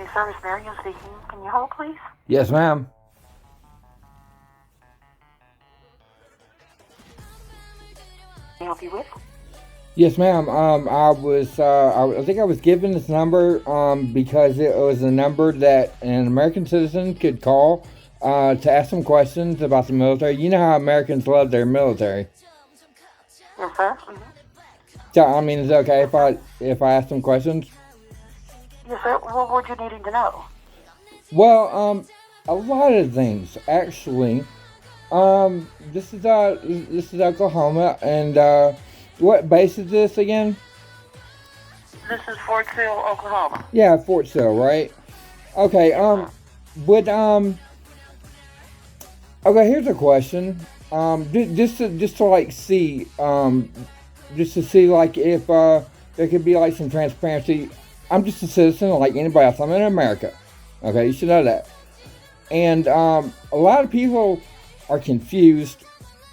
Community Service, Marion speaking. Can you hold, please? Yes, ma'am. Can I help you with? Yes, ma'am. I think I was given this number because it was a number that an American citizen could call to ask some questions about the military. You know how Americans love their military. Yes, sir. So, I mean, is it okay if I ask some questions? Yes, sir. What were you needing to know? Well, a lot of things actually. This is Oklahoma, and what base is this again? This is Fort Sill, Oklahoma. Yeah, Fort Sill, right? Okay. Would Okay, here's a question. Just to like see, just to see like if there could be like some transparency. I'm just a citizen like anybody else. I'm in America. Okay, you should know that. And a lot of people are confused,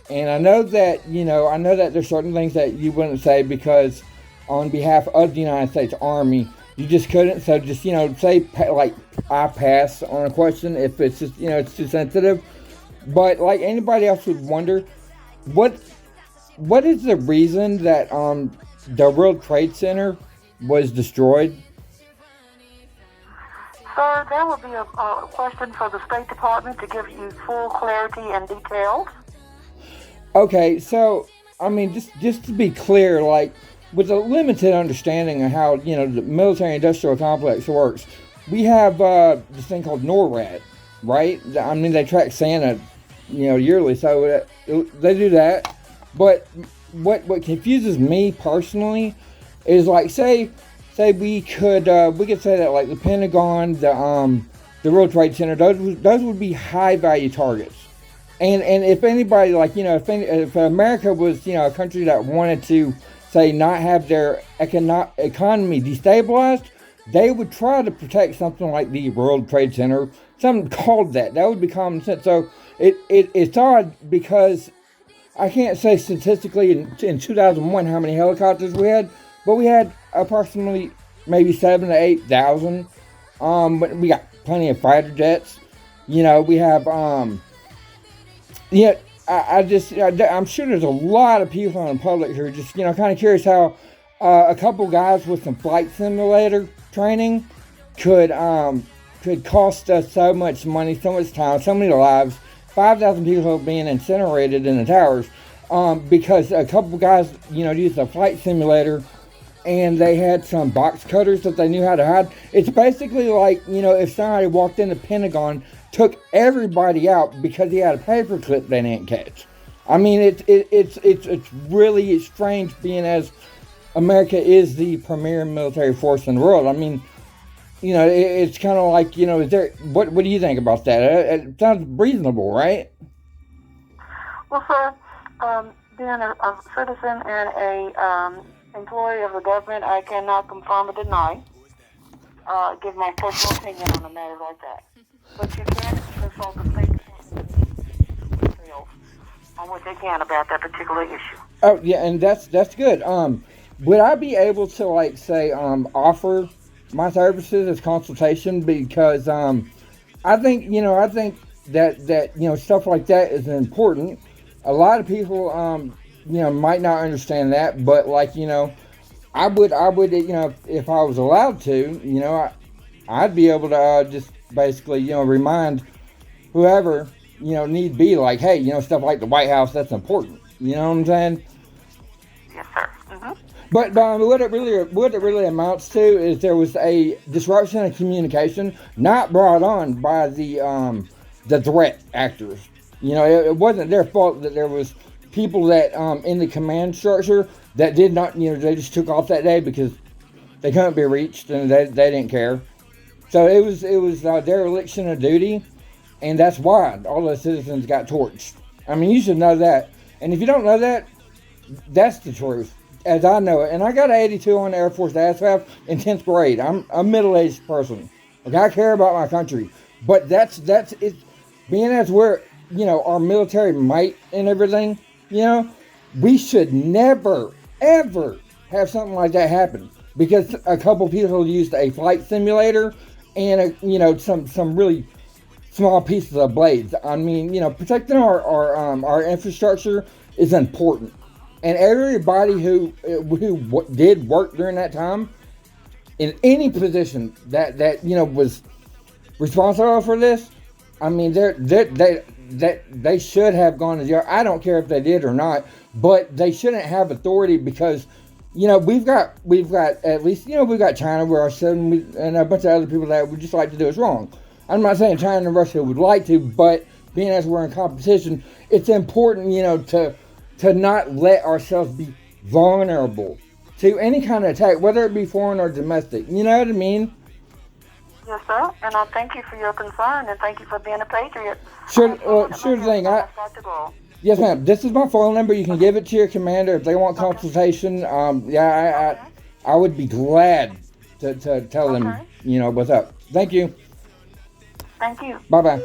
and I know that there's certain things that you wouldn't say because on behalf of the United States Army, you just couldn't. So just say like I pass on a question if it's just it's too sensitive. But like anybody else would wonder, what is the reason that the World Trade Center was destroyed? Sir, that would be a question for the State Department to give you full clarity and details. Okay, so I mean, just to be clear, like with a limited understanding of how the military-industrial complex works, we have this thing called NORAD, right? I mean, they track Santa, yearly, so they do that. But what confuses me personally is like say we could say that like the Pentagon, the World Trade Center, those would be high value targets. And if anybody if America was a country that wanted to say not have their economy destabilized, they would try to protect something like the World Trade Center, something called that. That would be common sense. So it's odd because I can't say statistically in 2001 how many helicopters we had, but we had approximately maybe 7,000 to 8,000. We got plenty of fighter jets. We have I'm sure there's a lot of people in the public who are just kind of curious how a couple guys with some flight simulator training could cost us so much money, so much time, so many lives. 5,000 people being incinerated in the towers because a couple guys, used a flight simulator and they had some box cutters that they knew how to hide. It's basically like, if somebody walked in the Pentagon, took everybody out because he had a paperclip they didn't catch. I mean, it's really strange being as America is the premier military force in the world. I mean, it's kind of like, is there, what do you think about that? It sounds reasonable, right? Well, sir, being a citizen and a employee of the government, I cannot confirm or deny, give my personal opinion on a matter like that. But you can consult the State Department details on what they can about that particular issue. Oh, yeah, and that's good. Would I be able to, like, say, offer my services as consultation? Because I think that stuff like that is important. A lot of people might not understand that, but like I would if I was allowed to, I'd be able to just basically remind whoever need be, like, hey, stuff like the White House, that's important. You know what I'm saying? Yes, sir. Mm-hmm. But what it really amounts to is there was a disruption of communication, not brought on by the threat actors. It wasn't their fault that there was people that in the command structure that did not, they just took off that day because they couldn't be reached and they didn't care. So it was dereliction of duty, and that's why all the citizens got torched. I mean, you should know that. And if you don't know that, that's the truth, as I know it. And I got an 82 on the Air Force ASVAB in 10th grade. I'm a middle-aged person. Okay, I care about my country. But that's it. Being as we're, our military might and everything, we should never, ever have something like that happen. Because a couple people used a flight simulator and some really small pieces of blades. I mean, protecting our infrastructure is important, and everybody who did work during that time in any position that was responsible for this. I mean, they should have gone to jail. I don't care if they did or not, but they shouldn't have authority because we've got at least we've got China, where and a bunch of other people that would just like to do us wrong. I'm not saying China and Russia would like to, but being as we're in competition, it's important to not let ourselves be vulnerable to any kind of attack, whether it be foreign or domestic. You know what I mean? Yes, sir. And I thank you for your concern, and thank you for being a patriot. Sure thing. Yes, ma'am. This is my phone number. You can give it to your commander if they want consultation. I would be glad to tell them, what's up. Thank you. Thank you. Bye bye.